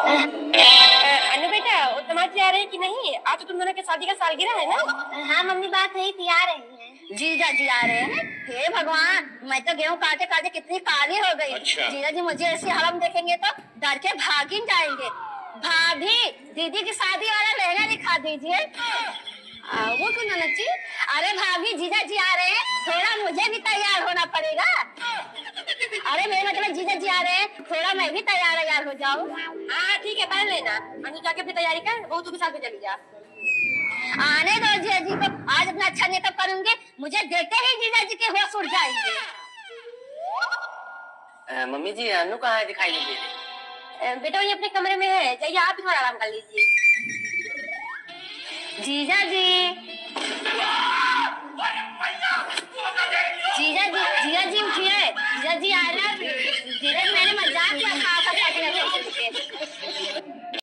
अनु बेटा, वो तमाचे आ रहे हैं कि नहीं? आज तो तुम दोनों की शादी का सालगिरह है ना? हाँ मम्मी, बात हुई थी, आ रही है। जीजा जी आ रहे हैं। हे भगवान, मैं तो गेहूं काटे काटे कितनी काली हो गई। अच्छा। जीजा जी मुझे ऐसे हरम देखेंगे तो डर के भाग ही जाएंगे। भाभी, दीदी की शादी वाला लहंगा दिखा दीजिए। वो क्यों ना नच्ची? अरे भाभी, जीजा जी आ रहे हैं, थोड़ा मुझे भी तैयार होना पड़ेगा। अरे मेरे मतलब जीजा जी आ रहे हैं, थोड़ा मैं भी तैयार हो जाऊं। हाँ ठीक है, पहन लेना। अनु जाके अपनी तैयारी कर, वो तू भी साथ में चली जा। आने दो जीजा जी को, आज अपना अच्छा मेकअप करूंगी, मुझे देखते ही जीजा जी के होश उड़ जाएंगे। मम्मी जी, अनु कहाँ है? दिखाई नहीं दे रही। बेटा ये अपने कमरे में है, जाइए आप भी थोड़ा आराम कर लीजिए। जीजा जी, जीजा जी उठिए, जीजा जी आ रहे हैं। जीजा जी, मैंने मजाक किया था आपका